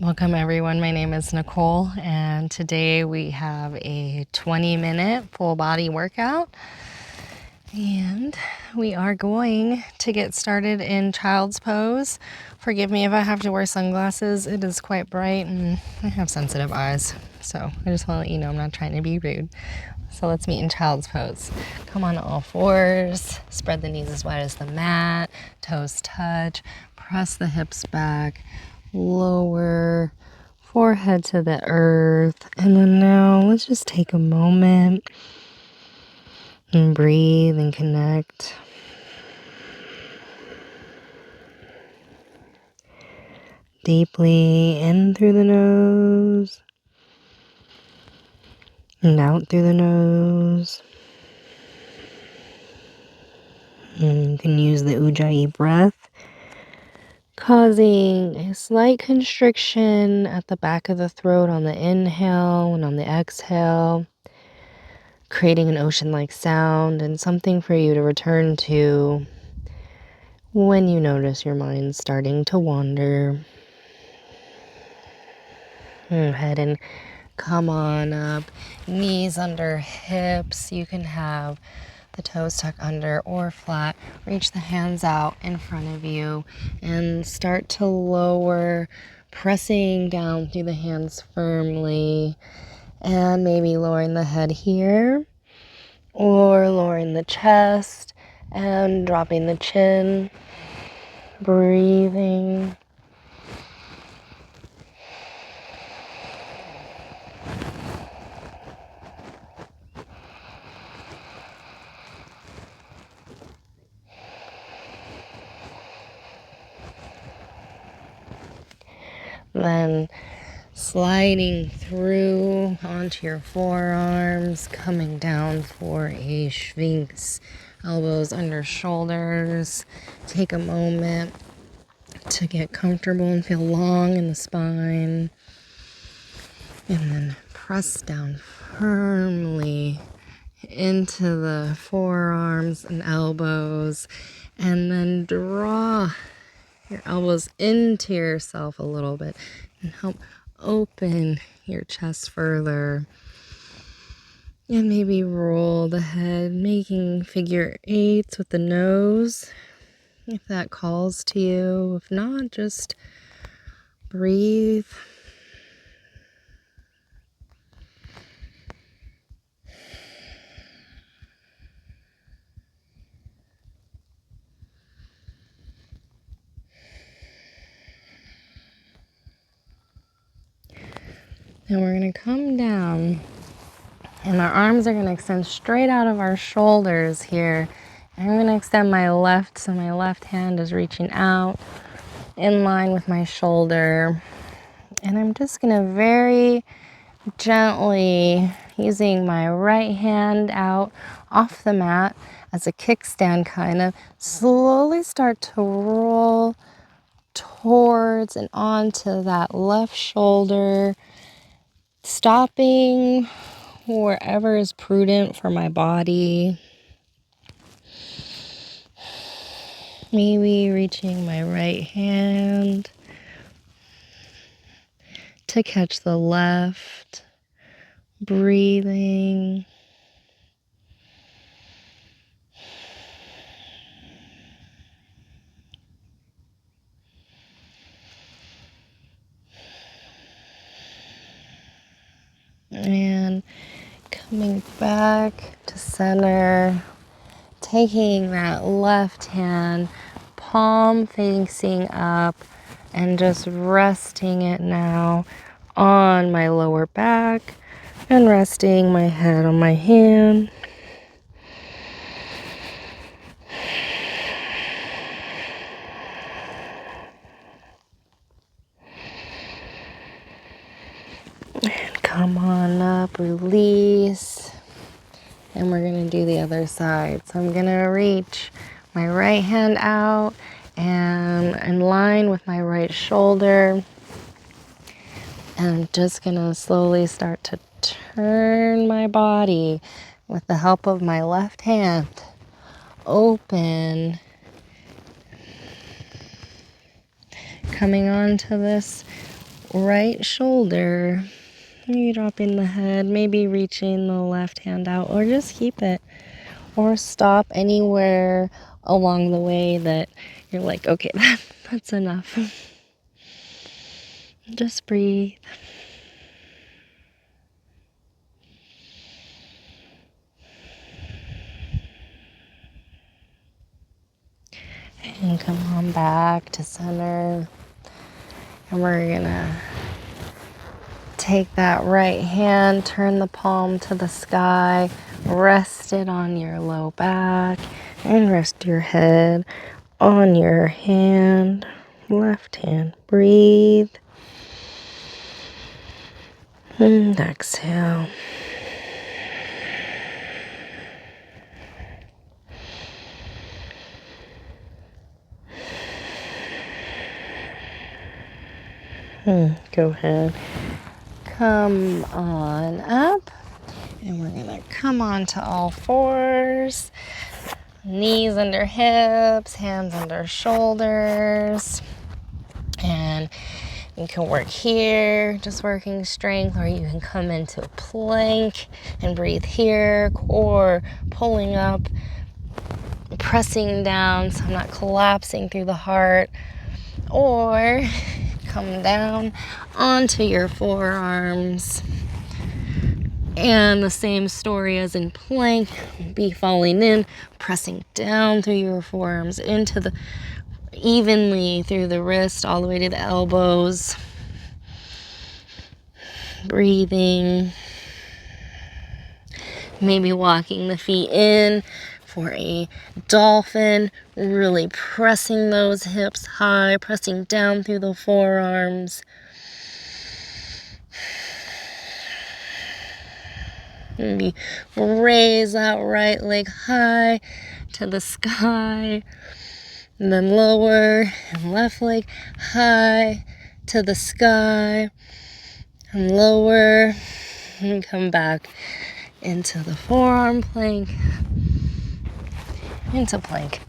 Welcome everyone, my name is Nicole and today we have a 20-minute full body workout and we are going to get started in child's pose. Forgive me if I have to wear sunglasses, it is quite bright and I have sensitive eyes, so I just want to let you know I'm not trying to be rude. So let's meet in child's pose. Come on all fours, spread the knees as wide as the mat, toes touch, press the hips back, lower forehead to the earth. And then now let's just take a moment and breathe and connect. Deeply in through the nose and out through the nose. And you can use the Ujjayi breath, causing a slight constriction at the back of the throat on the inhale and on the exhale, creating an ocean-like sound and something for you to return to when you notice your mind starting to wander. Go ahead and come on up, knees under hips. You can have the toes tuck under or flat. Reach the hands out in front of you and start to lower, pressing down through the hands firmly and maybe lowering the head here or lowering the chest and dropping the chin, breathing. Then sliding through onto your forearms, coming down for a Sphinx. Elbows under shoulders. Take a moment to get comfortable and feel long in the spine. And then press down firmly into the forearms and elbows. And then draw your elbows into yourself a little bit and help open your chest further. And maybe roll the head, making figure eights with the nose, if that calls to you. If not, just breathe. And we're going to come down and our arms are going to extend straight out of our shoulders here. And I'm going to extend my left, so my left hand is reaching out in line with my shoulder. And I'm just going to very gently, using my right hand out off the mat as a kickstand, kind of slowly start to roll towards and onto that left shoulder, stopping wherever is prudent for my body. Maybe reaching my right hand to catch the left, breathing. And coming back to center, taking that left hand, palm facing up, and just resting it now on my lower back and resting my head on my hand. And come on up, release. And we're going to do the other side. So I'm going to reach my right hand out and in line with my right shoulder. And I'm just going to slowly start to turn my body with the help of my left hand open. Coming onto this right shoulder. Maybe dropping the head, maybe reaching the left hand out, or just keep it. Or stop anywhere along the way that you're like, okay, that's enough. Just breathe. And come on back to center. And we're gonna take that right hand, turn the palm to the sky, rest it on your low back, and rest your head on your hand, left hand. Breathe. And exhale. Go ahead. Come on up. And we're going to come on to all fours. Knees under hips, hands under shoulders. And you can work here, just working strength, or you can come into a plank and breathe here, or pulling up, pressing down so I'm not collapsing through the heart, or come down onto your forearms. And the same story as in plank, be falling in, pressing down through your forearms into the evenly through the wrist all the way to the elbows. Breathing. Maybe walking the feet in for a dolphin, really pressing those hips high, pressing down through the forearms. Maybe raise that right leg high to the sky, and then lower, and left leg high to the sky, and lower, and come back into the forearm plank, into plank,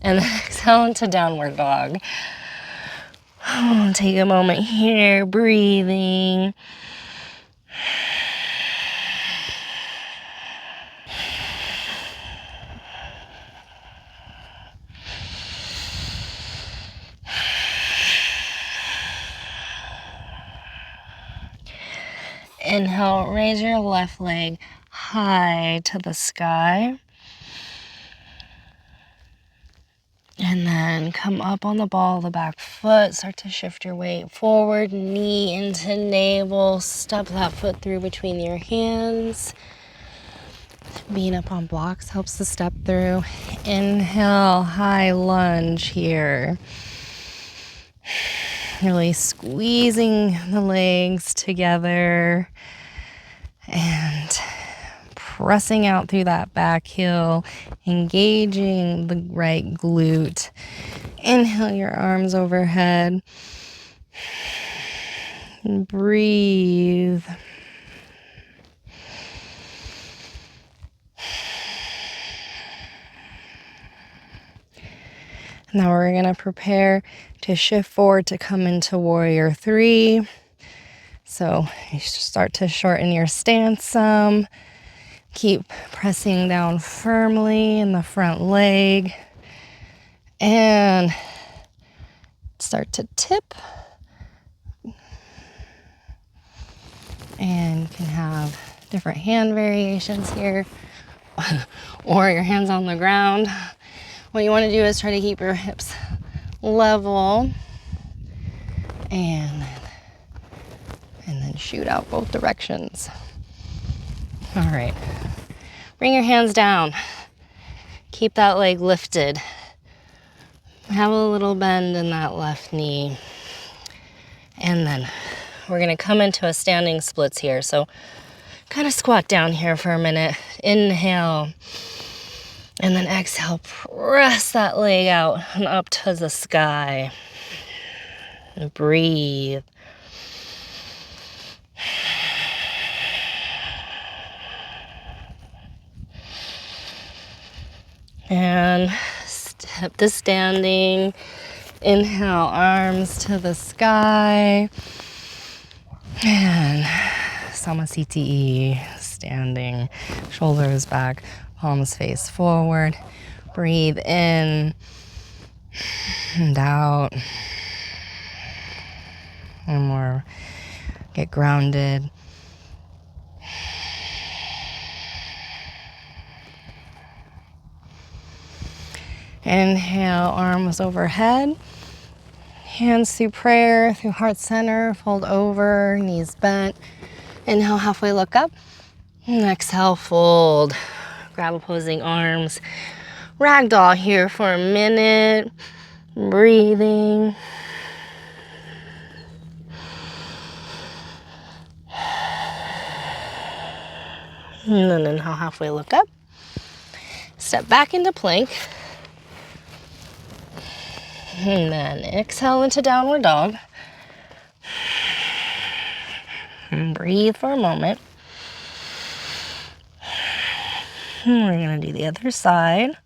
and then exhale into downward dog. Take a moment here, breathing. Inhale, raise your left leg high to the sky. And then come up on the ball of the back foot. Start to shift your weight forward, knee into navel. Step that foot through between your hands. Being up on blocks helps to step through. Inhale, high lunge here. Really squeezing the legs together and pressing out through that back heel, engaging the right glute. Inhale your arms overhead. And breathe. Now we're going to prepare to shift forward to come into warrior 3. So you start to shorten your stance some. Keep pressing down firmly in the front leg. And start to tip. And you can have different hand variations here. Or your hands on the ground. What you want to do is try to keep your hips level. And then shoot out both directions. All right. Bring your hands down. Keep that leg lifted. Have a little bend in that left knee. And then we're going to come into a standing splits here. So kind of squat down here for a minute. Inhale. And then exhale. Press that leg out and up to the sky. And breathe. And step to standing. Inhale, arms to the sky. And Samasthiti, standing, shoulders back, palms face forward. Breathe in and out. One more. Get grounded. Inhale, arms overhead. Hands through prayer, through heart center, fold over, knees bent. Inhale, halfway look up. And exhale, fold. Grab opposing arms. Ragdoll here for a minute. Breathing. And then inhale, halfway look up. Step back into plank. And then exhale into downward dog. And breathe for a moment. And we're going to do the other side.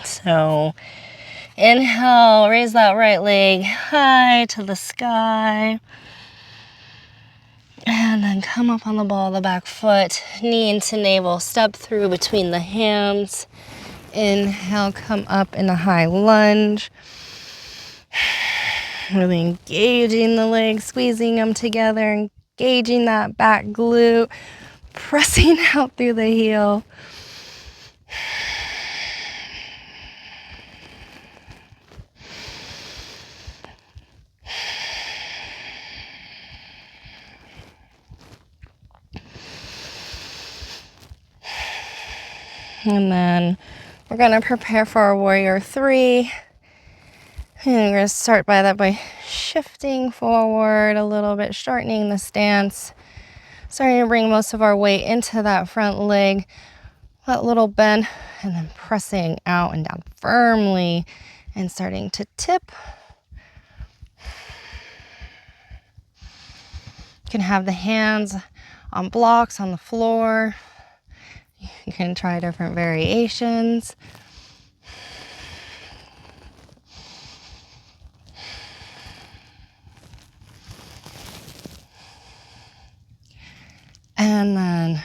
So inhale, raise that right leg high to the sky. And then come up on the ball of the back foot, knee into navel, step through between the hands. Inhale, come up in a high lunge. Really engaging the legs, squeezing them together, engaging that back glute, pressing out through the heel. And then we're going to prepare for our warrior 3. And we're going to start by shifting forward a little bit, shortening the stance. Starting to bring most of our weight into that front leg, that little bend, and then pressing out and down firmly and starting to tip. You can have the hands on blocks on the floor. You can try different variations. And then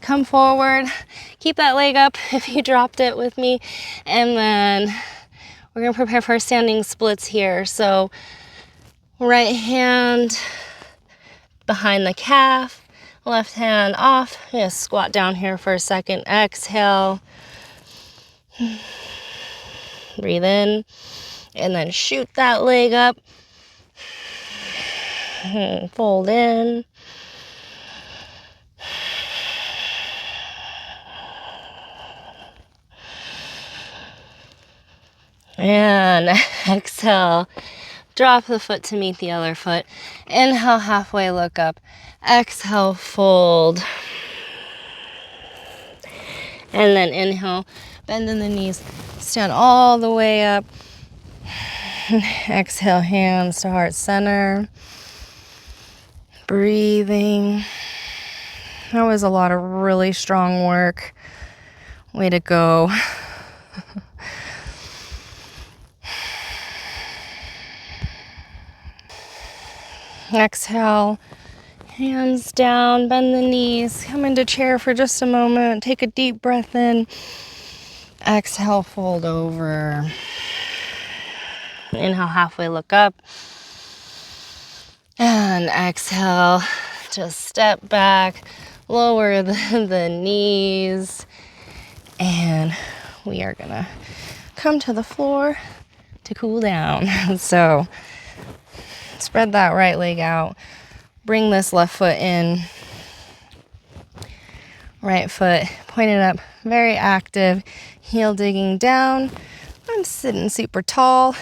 come forward, keep that leg up if you dropped it with me. And then we're gonna prepare for our standing splits here. So right hand behind the calf, left hand off. Just squat down here for a second. Exhale. Breathe in. And then shoot that leg up. Fold in. And exhale. Drop the foot to meet the other foot. Inhale, halfway look up. Exhale, fold. And then inhale, bend in the knees. Stand all the way up. Exhale, hands to heart center. Breathing. That was a lot of really strong work. Way to go. Exhale, hands down, bend the knees, come into chair for just a moment, take a deep breath in. Exhale, fold over. Inhale, halfway look up. And exhale, just step back, lower the knees. And we are gonna come to the floor to cool down. So spread that right leg out. Bring this left foot in. Right foot pointed up, very active. Heel digging down. I'm sitting super tall.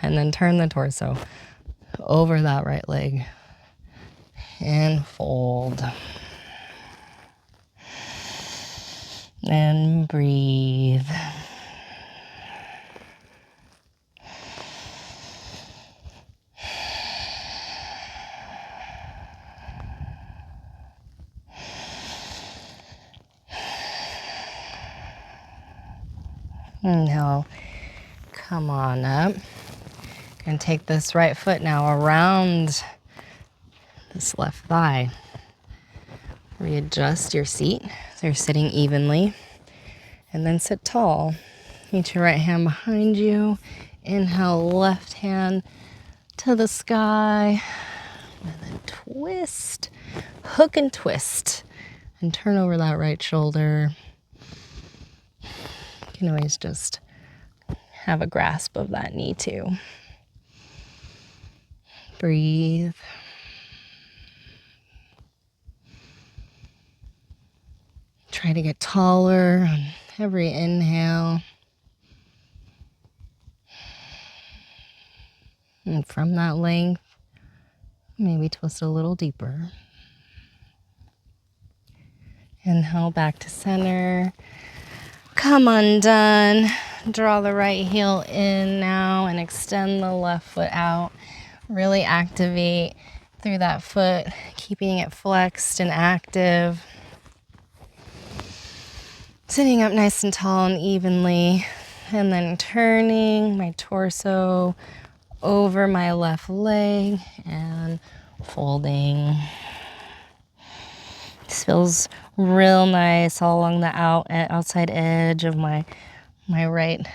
And then turn the torso over that right leg. And fold. And breathe. Inhale, come on up. Gonna take this right foot now around this left thigh. Readjust your seat so you're sitting evenly. And then sit tall. Meet your right hand behind you. Inhale, left hand to the sky. And then twist, hook and twist. And turn over that right shoulder. You can always just have a grasp of that knee too. Breathe. Try to get taller on every inhale. And from that length, maybe twist a little deeper. Inhale back to center. Come undone. Draw the right heel in now and extend the left foot out. Really activate through that foot, keeping it flexed and active. Sitting up nice and tall and evenly. And then turning my torso over my left leg and folding. This feels real nice all along the outside edge of my right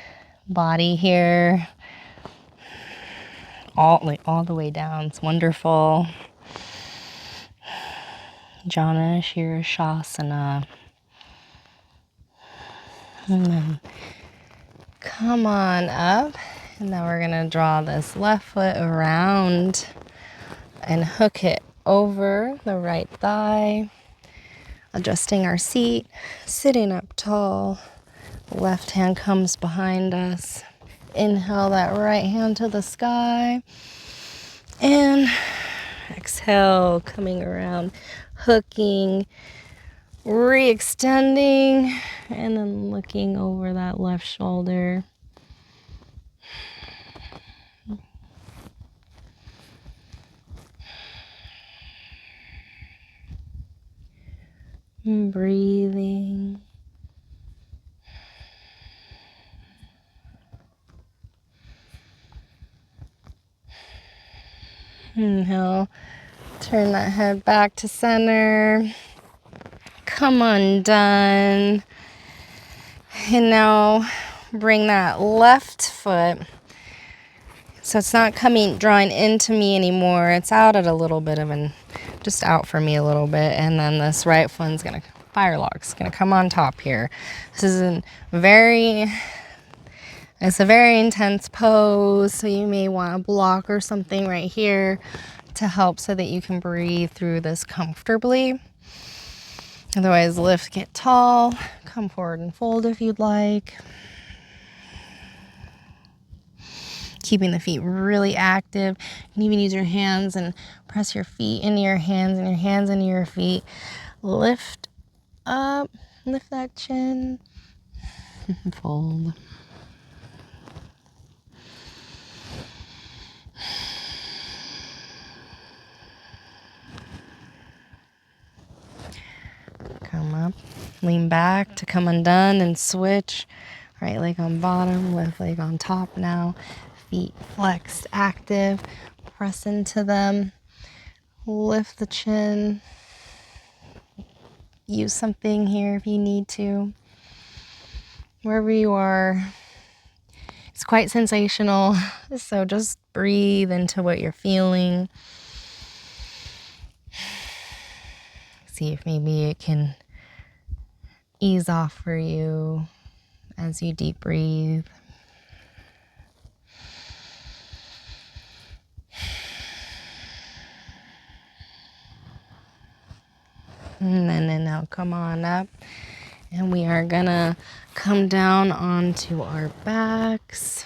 body here. All the way down. It's wonderful. Jhana shavasana. And then come on up. And now we're gonna draw this left foot around and hook it over the right thigh. Adjusting our seat, sitting up tall. Left hand comes behind us. Inhale that right hand to the sky. And exhale, coming around, hooking, re-extending, and then looking over that left shoulder. And breathing. Inhale, turn that head back to center. Come undone. And now bring that left foot. So it's not drawing into me anymore. It's out at a little bit of just out for me a little bit. And then this right foot's gonna, fire lock's gonna come on top here. This is it's a very intense pose. So you may want a block or something right here to help so that you can breathe through this comfortably. Otherwise, lift, get tall, come forward and fold if you'd like. Keeping the feet really active. You can even use your hands and press your feet into your hands and your hands into your feet. Lift up, lift that chin, fold. Come up, lean back to come undone and switch. Right leg on bottom, left leg on top now. Feet flexed, active. Press into them. Lift the chin. Use something here if you need to. Wherever you are. It's quite sensational. So just breathe into what you're feeling. See if maybe it can ease off for you as you deep breathe. And then now come on up. And we are gonna come down onto our backs.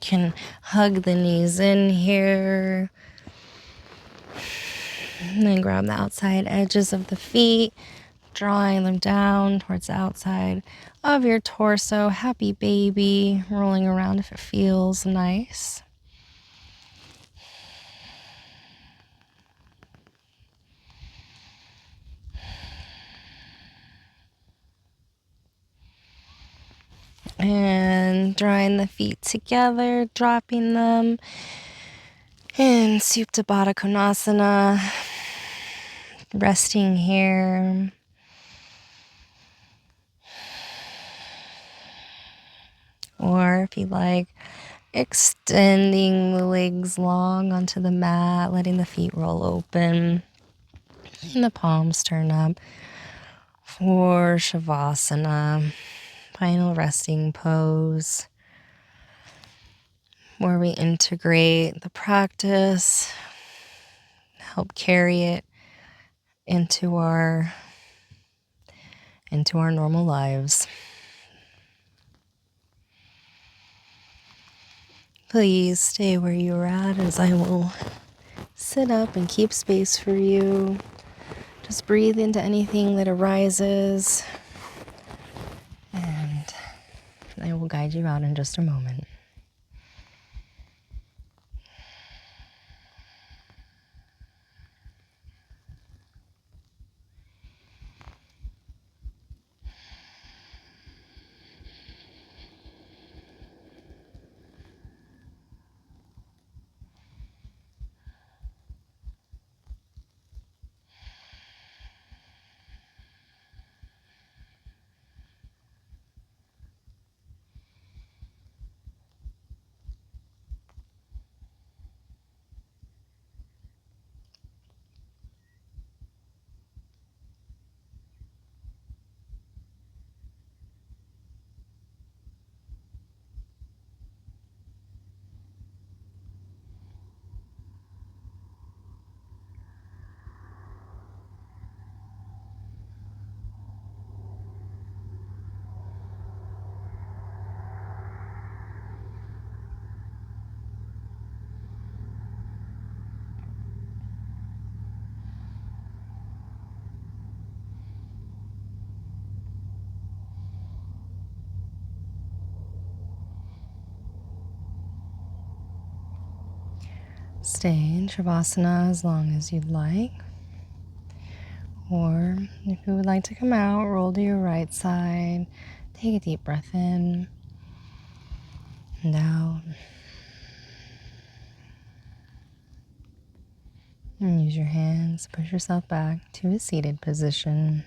Can hug the knees in here. And then grab the outside edges of the feet, drawing them down towards the outside of your torso. Happy baby, rolling around if it feels nice. And drawing the feet together, dropping them in Supta Baddha Konasana. Resting here. Or if you like, extending the legs long onto the mat, letting the feet roll open and the palms turn up for shavasana, final resting pose, where we integrate the practice, help carry it into our normal lives. Please stay where you're at as I will sit up and keep space for you. Just breathe into anything that arises, and I will guide you out in just a moment. Stay in shavasana as long as you'd like. Or if you would like to come out, roll to your right side. Take a deep breath in and out. And use your hands to push yourself back to a seated position.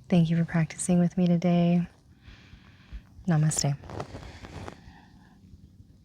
Thank you for practicing with me today. Namaste.